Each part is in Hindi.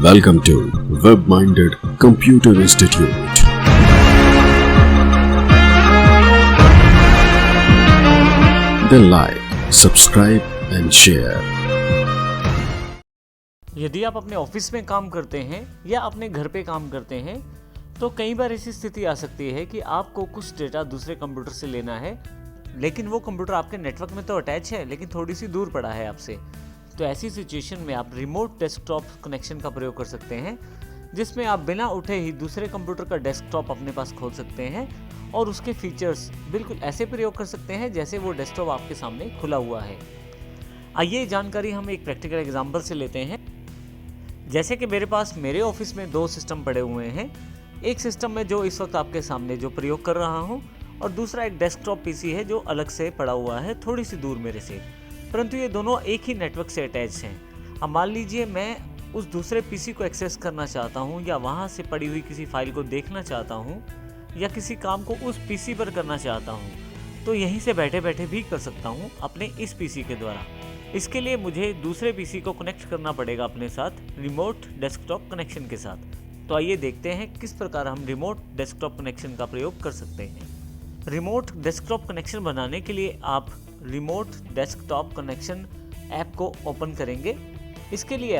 Welcome to Web-Minded Computer Institute. Then like, subscribe and share. यदि आप अपने ऑफिस में काम करते हैं या अपने घर पे काम करते हैं तो कई बार ऐसी स्थिति आ सकती है कि आपको कुछ डेटा दूसरे कंप्यूटर से लेना है, लेकिन वो कंप्यूटर आपके नेटवर्क में तो अटैच है लेकिन थोड़ी सी दूर पड़ा है आपसे। तो ऐसी सिचुएशन में आप रिमोट डेस्कटॉप कनेक्शन का प्रयोग कर सकते हैं, जिसमें आप बिना उठे ही दूसरे कंप्यूटर का डेस्कटॉप अपने पास खोल सकते हैं और उसके फीचर्स बिल्कुल ऐसे प्रयोग कर सकते हैं जैसे वो डेस्कटॉप आपके सामने खुला हुआ है। आइए जानकारी हम एक प्रैक्टिकल एग्जाम्पल से लेते हैं। जैसे कि मेरे पास मेरे ऑफिस में दो सिस्टम पड़े हुए हैं। एक सिस्टम में जो इस वक्त आपके सामने जो प्रयोग कर रहा हूं, और दूसरा एक डेस्कटॉप पीसी है जो अलग से पड़ा हुआ है थोड़ी सी दूर मेरे से, परंतु ये दोनों एक ही नेटवर्क से अटैच हैं। अब मान लीजिए मैं उस दूसरे पीसी को एक्सेस करना चाहता हूं या वहां से पड़ी हुई किसी फाइल को देखना चाहता हूं या किसी काम को उस पीसी पर करना चाहता हूं, तो यहीं से बैठे बैठे भी कर सकता हूं अपने इस पीसी के द्वारा। इसके लिए मुझे दूसरे पीसी को कनेक्ट करना पड़ेगा अपने साथ रिमोट डेस्कटॉप कनेक्शन के साथ। तो आइए देखते हैं किस प्रकार हम रिमोट डेस्कटॉप कनेक्शन का प्रयोग कर सकते हैं। रिमोट डेस्कटॉप कनेक्शन बनाने के लिए आप रिमोट डेस्कटॉप कनेक्शन ऐप को ओपन करेंगे। इसके लिए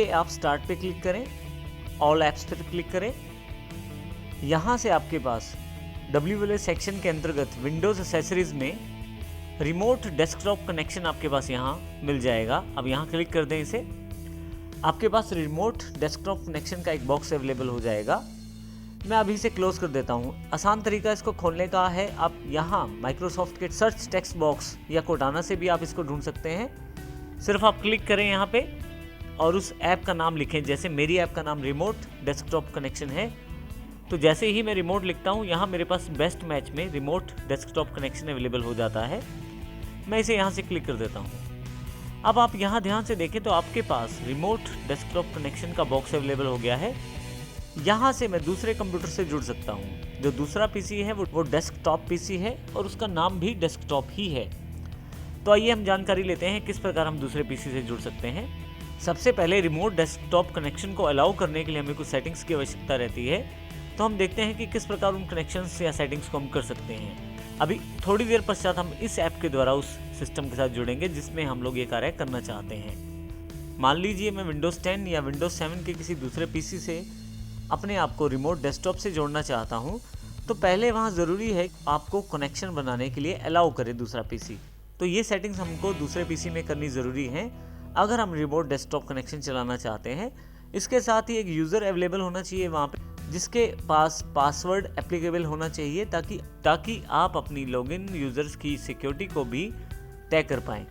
आप स्टार्ट पे क्लिक करें, ऑल ऐप्स पर क्लिक करें। यहाँ से आपके पास WLA सेक्शन के अंतर्गत विंडोज़ एसेसरीज में रिमोट डेस्कटॉप कनेक्शन आपके पास यहाँ मिल जाएगा। अब यहाँ क्लिक कर दें इसे, आपके पास रिमोट डेस्कटॉप कनेक्शन का एक बॉक्स अवेलेबल हो जाएगा। मैं अभी इसे क्लोज कर देता हूँ। आसान तरीका इसको खोलने का है, आप यहाँ माइक्रोसॉफ्ट के सर्च टेक्स्ट बॉक्स या कोर्टाना से भी आप इसको ढूंढ सकते हैं। सिर्फ आप क्लिक करें यहाँ पे और उस ऐप का नाम लिखें। जैसे मेरी ऐप का नाम रिमोट डेस्कटॉप कनेक्शन है, तो जैसे ही मैं रिमोट लिखता हूँ यहाँ मेरे पास बेस्ट मैच में रिमोट डेस्कटॉप कनेक्शन अवेलेबल हो जाता है। मैं इसे यहाँ से क्लिक कर देता हूँ। अब आप यहाँ ध्यान से देखें तो आपके पास रिमोट डेस्कटॉप कनेक्शन का बॉक्स अवेलेबल हो गया है। यहाँ से मैं दूसरे कंप्यूटर से जुड़ सकता हूँ। जो दूसरा पीसी है वो डेस्कटॉप पीसी है और उसका नाम भी डेस्कटॉप ही है। तो आइए हम जानकारी लेते हैं किस प्रकार हम दूसरे पीसी से जुड़ सकते हैं। सबसे पहले रिमोट डेस्कटॉप कनेक्शन को अलाउ करने के लिए हमें कुछ सेटिंग्स की आवश्यकता रहती है। तो हम देखते हैं कि किस प्रकार उन कनेक्शंस या सेटिंग्स को हम कर सकते हैं। अभी थोड़ी देर पश्चात हम इस ऐप के द्वारा उस सिस्टम के साथ जुड़ेंगे जिसमें हम लोग ये कार्य करना चाहते हैं। मान लीजिए मैं विंडोज़ 10 या विंडोज़ 7 के किसी दूसरे पीसी से अपने आप को रिमोट डेस्कटॉप से जोड़ना चाहता हूं, तो पहले वहां ज़रूरी है आपको कनेक्शन बनाने के लिए अलाउ करे दूसरा पीसी। तो ये सेटिंग्स हमको दूसरे पीसी में करनी ज़रूरी है अगर हम रिमोट डेस्कटॉप कनेक्शन चलाना चाहते हैं। इसके साथ ही एक यूज़र अवेलेबल होना चाहिए वहाँ पे, जिसके पास पासवर्ड एप्लीकेबल होना चाहिए ताकि आप अपनी लॉगिन यूज़र्स की सिक्योरिटी को भी तय कर पाएँ।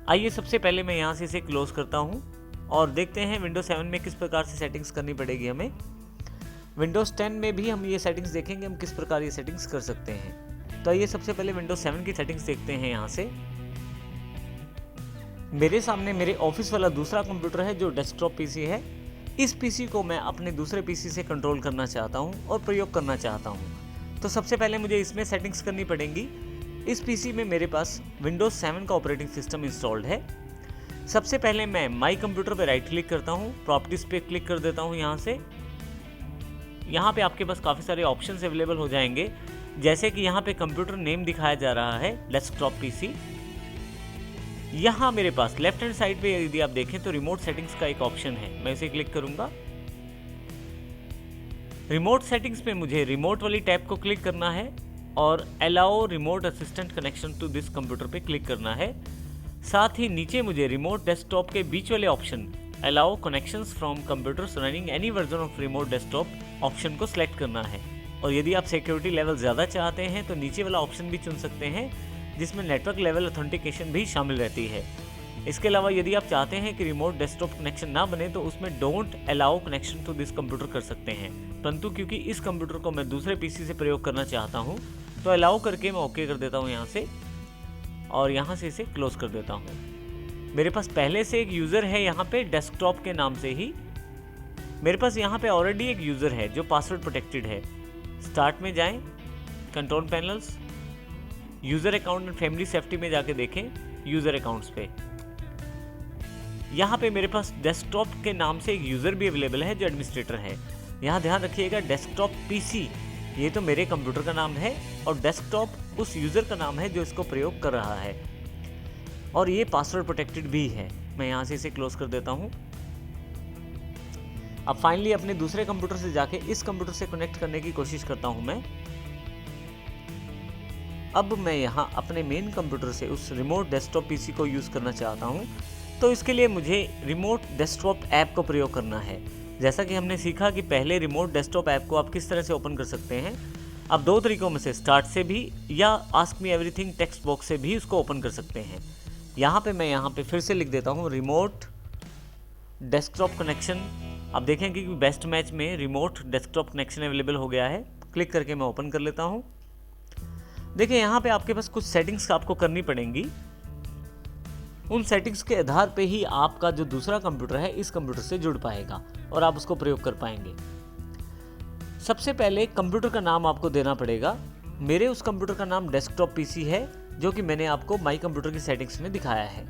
आइए सबसे पहले मैं यहाँ से इसे क्लोज़ करता हूँ और देखते हैं विंडोज़ 7 में किस प्रकार से सेटिंग्स करनी पड़ेगी हमें। विंडोज़ 10 में भी हम ये सेटिंग्स देखेंगे हम किस प्रकार ये सेटिंग्स कर सकते हैं। तो आइए सबसे पहले विंडोज़ 7 की सेटिंग्स देखते हैं। यहाँ से मेरे सामने मेरे ऑफिस वाला दूसरा कंप्यूटर है जो डेस्कटॉप पीसी है। इस पीसी को मैं अपने दूसरे पीसी से कंट्रोल करना चाहता हूँ और प्रयोग करना चाहता हूँ। तो सबसे पहले मुझे इसमें सेटिंग्स करनी पड़ेंगी। इस पीसी में मेरे पास विंडोज़ 7 का ऑपरेटिंग सिस्टम इंस्टॉल्ड है। सबसे पहले मैं माई कंप्यूटर पर राइट क्लिक करता हूँ, प्रॉपर्टीज़ पे क्लिक कर देता हूँ। यहाँ पे आपके पास काफ़ी सारे ऑप्शंस अवेलेबल हो जाएंगे, जैसे कि यहाँ पे कंप्यूटर नेम दिखाया जा रहा है डेस्कटॉप पीसी। यहाँ मेरे पास लेफ्ट हैंड साइड पे यदि आप देखें तो रिमोट सेटिंग्स का एक ऑप्शन है, मैं इसे क्लिक करूंगा। रिमोट सेटिंग्स में मुझे रिमोट वाली टैब को क्लिक करना है और allow remote assistant connection to this computer पे क्लिक करना है। साथ ही नीचे मुझे रिमोट डेस्कटॉप के बीच वाले option allow connections from computers running any version of remote desktop option को सिलेक्ट करना है। और यदि आप सिक्योरिटी लेवल ज़्यादा चाहते हैं तो नीचे वाला ऑप्शन भी चुन सकते हैं, जिसमें नेटवर्क लेवल ऑथेंटिकेशन भी शामिल रहती है। इसके अलावा यदि आप चाहते हैं कि रिमोट डेस्कटॉप कनेक्शन ना बने तो उसमें don't allow connection to this computer कर सकते हैं, परंतु क्योंकि इस कंप्यूटर को मैं दूसरे पीसी से प्रयोग करना चाहता हूँ तो अलाउ करके मैं ओके कर देता हूँ यहाँ से, और यहाँ से इसे क्लोज कर देता हूँ। मेरे पास पहले से एक यूज़र है यहाँ पे डेस्कटॉप के नाम से ही। मेरे पास यहाँ पे ऑलरेडी एक यूज़र है जो पासवर्ड प्रोटेक्टेड है। स्टार्ट में जाएं, control panels, user account and family safety में जाके देखें यूज़र अकाउंट्स पे। यहाँ पे मेरे पास डेस्कटॉप के नाम से एक यूज़र भी अवेलेबल है जो एडमिनिस्ट्रेटर है। यहाँ ध्यान रखिएगा, डेस्कटॉप पीसी ये तो मेरे कंप्यूटर का नाम है और डेस्कटॉप उस यूज़र का नाम है जो इसको प्रयोग कर रहा है, और ये पासवर्ड प्रोटेक्टेड भी है। मैं यहाँ से इसे क्लोज कर देता हूँ। अब फाइनली अपने दूसरे कंप्यूटर से जाके इस कंप्यूटर से कनेक्ट करने की कोशिश करता हूँ मैं। अब मैं यहाँ अपने मेन कंप्यूटर से उस रिमोट डेस्कटॉप पीसी को यूज़ करना चाहता हूँ, तो इसके लिए मुझे रिमोट डेस्कटॉप ऐप को प्रयोग करना है। जैसा कि हमने सीखा कि पहले रिमोट डेस्कटॉप ऐप को आप किस तरह से ओपन कर सकते हैं। आप दो तरीकों में से स्टार्ट से भी या ask me everything text box से भी उसको ओपन कर सकते हैं। यहाँ पे मैं यहाँ पे फिर से लिख देता हूँ रिमोट डेस्कटॉप कनेक्शन। आप देखें कि बेस्ट मैच में रिमोट डेस्कटॉप कनेक्शन अवेलेबल हो गया है। क्लिक करके मैं ओपन कर लेता हूँ। देखिए यहाँ पे आपके पास कुछ सेटिंग्स आपको करनी पड़ेंगी। उन सेटिंग्स के आधार पे ही आपका जो दूसरा कंप्यूटर है इस कंप्यूटर से जुड़ पाएगा और आप उसको प्रयोग कर पाएंगे। सबसे पहले कंप्यूटर का नाम आपको देना पड़ेगा। मेरे उस कंप्यूटर का नाम डेस्कटॉप पीसी है, जो कि मैंने आपको माई कंप्यूटर की सेटिंग्स में दिखाया है,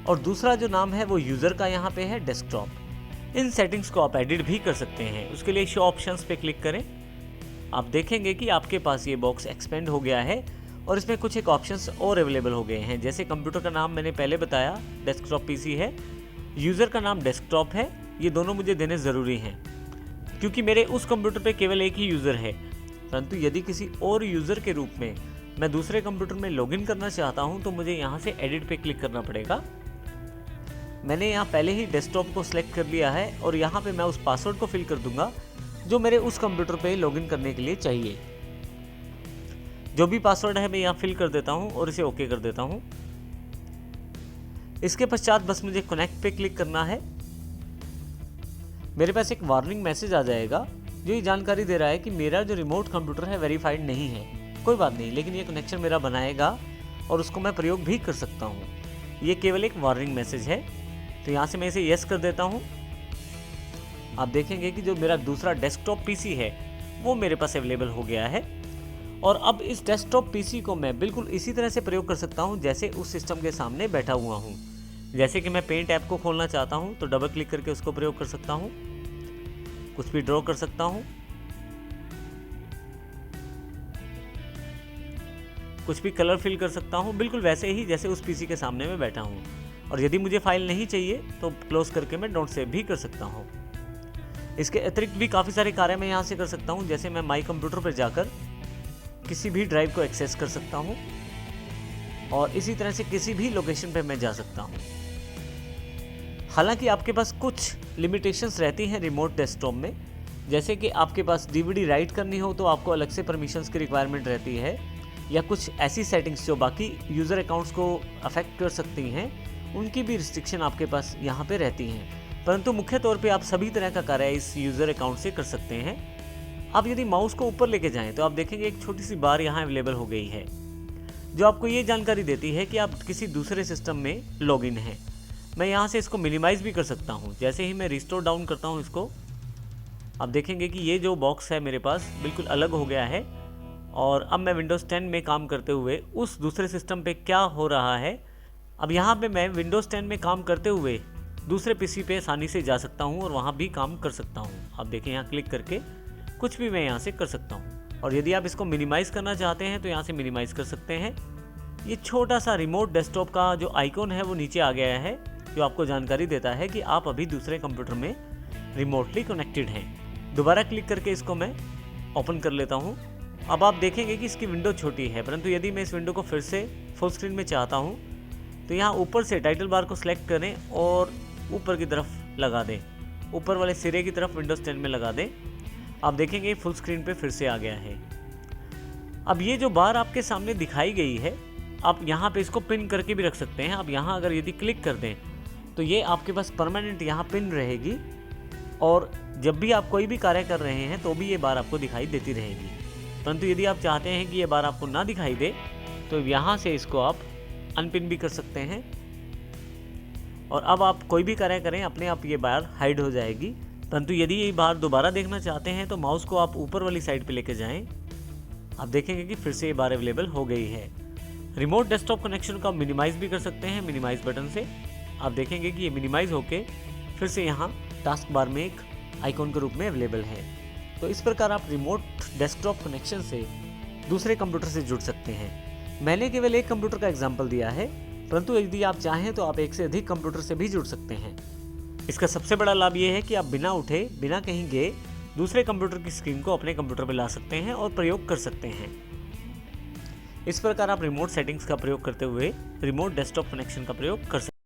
और दूसरा जो नाम है वो यूज़र का यहाँ पे है डेस्कटॉप। इन सेटिंग्स को आप एडिट भी कर सकते हैं। उसके लिए शो ऑप्शंस पे क्लिक करें। आप देखेंगे कि आपके पास ये बॉक्स एक्सपेंड हो गया है और इसमें कुछ एक ऑप्शंस और अवेलेबल हो गए हैं। जैसे कंप्यूटर का नाम मैंने पहले बताया डेस्कटॉप पीसी है, यूज़र का नाम डेस्कटॉप है। ये दोनों मुझे देने ज़रूरी हैं क्योंकि मेरे उस कंप्यूटर पे केवल एक ही यूज़र है। परंतु यदि किसी और यूज़र के रूप में मैं दूसरे कंप्यूटर में लॉगिन करना चाहता हूँ तो मुझे यहाँ से एडिट पे क्लिक करना पड़ेगा। मैंने यहाँ पहले ही डेस्कटॉप को सिलेक्ट कर लिया है और यहाँ पे मैं उस पासवर्ड को फिल कर दूंगा जो मेरे उस कंप्यूटर पे लॉगिन करने के लिए चाहिए। जो भी पासवर्ड है मैं यहाँ फिल कर देता हूँ और इसे ओके कर देता हूँ। इसके पश्चात बस मुझे कनेक्ट पे क्लिक करना है। मेरे पास एक वार्निंग मैसेज आ जाएगा जो ये जानकारी दे रहा है कि मेरा जो रिमोट कंप्यूटर है वेरीफाइड नहीं है। कोई बात नहीं, लेकिन ये कनेक्शन मेरा बनाएगा और उसको मैं प्रयोग भी कर सकता हूँ। ये केवल एक वार्निंग मैसेज है, तो यहाँ से मैं इसे यस कर देता हूँ। आप देखेंगे कि जो मेरा दूसरा डेस्कटॉप पीसी है वो मेरे पास अवेलेबल हो गया है, और अब इस डेस्कटॉप पीसी को मैं बिल्कुल इसी तरह से प्रयोग कर सकता हूं जैसे उस सिस्टम के सामने बैठा हुआ हूं। जैसे कि मैं पेंट ऐप को खोलना चाहता हूं तो डबल क्लिक करके उसको प्रयोग कर सकता हूं, कुछ भी ड्रॉ कर सकता हूं, कुछ भी कलर फिल कर सकता हूं, बिल्कुल वैसे ही जैसे उस पीसी के सामने मैं बैठा हूं। और यदि मुझे फाइल नहीं चाहिए तो क्लोज करके मैं डोंट सेव भी कर सकता हूं। इसके अतिरिक्त भी काफ़ी सारे कार्य मैं यहाँ से कर सकता हूँ। जैसे मैं माई कंप्यूटर पर जाकर किसी भी ड्राइव को एक्सेस कर सकता हूँ और इसी तरह से किसी भी लोकेशन पे मैं जा सकता हूँ। हालांकि आपके पास कुछ लिमिटेशंस रहती हैं रिमोट डेस्कटॉप में। जैसे कि आपके पास डीवीडी राइट करनी हो तो आपको अलग से परमिशंस की रिक्वायरमेंट रहती है, या कुछ ऐसी सेटिंग्स जो बाकी यूज़र अकाउंट्स को अफेक्ट कर सकती हैं उनकी भी रिस्ट्रिक्शन आपके पास यहाँ पे रहती हैं। परंतु मुख्य तौर पे आप सभी तरह का कार्य इस यूज़र अकाउंट से कर सकते हैं। आप यदि माउस को ऊपर लेके जाएं तो आप देखेंगे एक छोटी सी बार यहाँ अवेलेबल हो गई है जो आपको ये जानकारी देती है कि आप किसी दूसरे सिस्टम में लॉगिन हैं। मैं यहाँ से इसको मिनिमाइज़ भी कर सकता हूँ। जैसे ही मैं रिस्टोर डाउन करता हूँ इसको, आप देखेंगे कि ये जो बॉक्स है मेरे पास बिल्कुल अलग हो गया है, और अब मैं विंडोज़ 10 में काम करते हुए उस दूसरे सिस्टम पे क्या हो रहा है, अब यहाँ पे मैं विंडोज़ 10 में काम करते हुए दूसरे पीसी पे आसानी से जा सकता हूँ और वहाँ भी काम कर सकता हूँ। आप देखें यहाँ क्लिक करके कुछ भी मैं यहाँ से कर सकता हूँ। और यदि आप इसको मिनिमाइज़ करना चाहते हैं तो यहाँ से मिनिमाइज़ कर सकते हैं। ये छोटा सा रिमोट डेस्कटॉप का जो आइकॉन है वो नीचे आ गया है, जो आपको जानकारी देता है कि आप अभी दूसरे कंप्यूटर में रिमोटली कनेक्टेड हैं। दोबारा क्लिक करके इसको मैं ओपन कर लेता हूँ। अब आप देखेंगे कि इसकी विंडो छोटी है, परंतु यदि मैं इस विंडो को फिर से फुल स्क्रीन में चाहता हूँ तो यहाँ ऊपर से टाइटल बार को सिलेक्ट करें और ऊपर की तरफ लगा दें, ऊपर वाले सिरे की तरफ विंडोज़ 10 में लगा दें। आप देखेंगे फुल स्क्रीन पे फिर से आ गया है। अब ये जो बार आपके सामने दिखाई गई है, आप यहाँ पे इसको पिन करके भी रख सकते हैं। आप यहाँ अगर यदि क्लिक कर दें तो ये आपके पास परमानेंट यहाँ पिन रहेगी, और जब भी आप कोई भी कार्य कर रहे हैं तो भी ये बार आपको दिखाई देती रहेगी। परंतु यदि आप चाहते हैं कि ये बार आपको ना दिखाई दे तो यहाँ से इसको आप अनपिन भी कर सकते हैं, और अब आप कोई भी कार्य करें अपने आप ये बार हाइड हो जाएगी। परंतु यदि ये बार दोबारा देखना चाहते हैं तो माउस को आप ऊपर वाली साइड पे लेके जाएं। आप देखेंगे कि फिर से ये बार अवेलेबल हो गई है। रिमोट डेस्कटॉप कनेक्शन को आप मिनिमाइज़ भी कर सकते हैं मिनिमाइज़ बटन से। आप देखेंगे कि ये मिनिमाइज होके फिर से यहाँ टास्क बार में एक आइकॉन के रूप में अवेलेबल है। तो इस प्रकार आप रिमोट डेस्कटॉप कनेक्शन से दूसरे कंप्यूटर से जुड़ सकते हैं। मैंने केवल एक कंप्यूटर का एग्जाम्पल दिया है, परंतु यदि आप चाहें तो आप एक से अधिक कंप्यूटर से भी जुड़ सकते हैं। इसका सबसे बड़ा लाभ ये है कि आप बिना उठे, बिना कहीं गए दूसरे कंप्यूटर की स्क्रीन को अपने कंप्यूटर पर ला सकते हैं और प्रयोग कर सकते हैं। इस प्रकार आप रिमोट सेटिंग्स का प्रयोग करते हुए रिमोट डेस्कटॉप कनेक्शन का प्रयोग कर सकते हैं।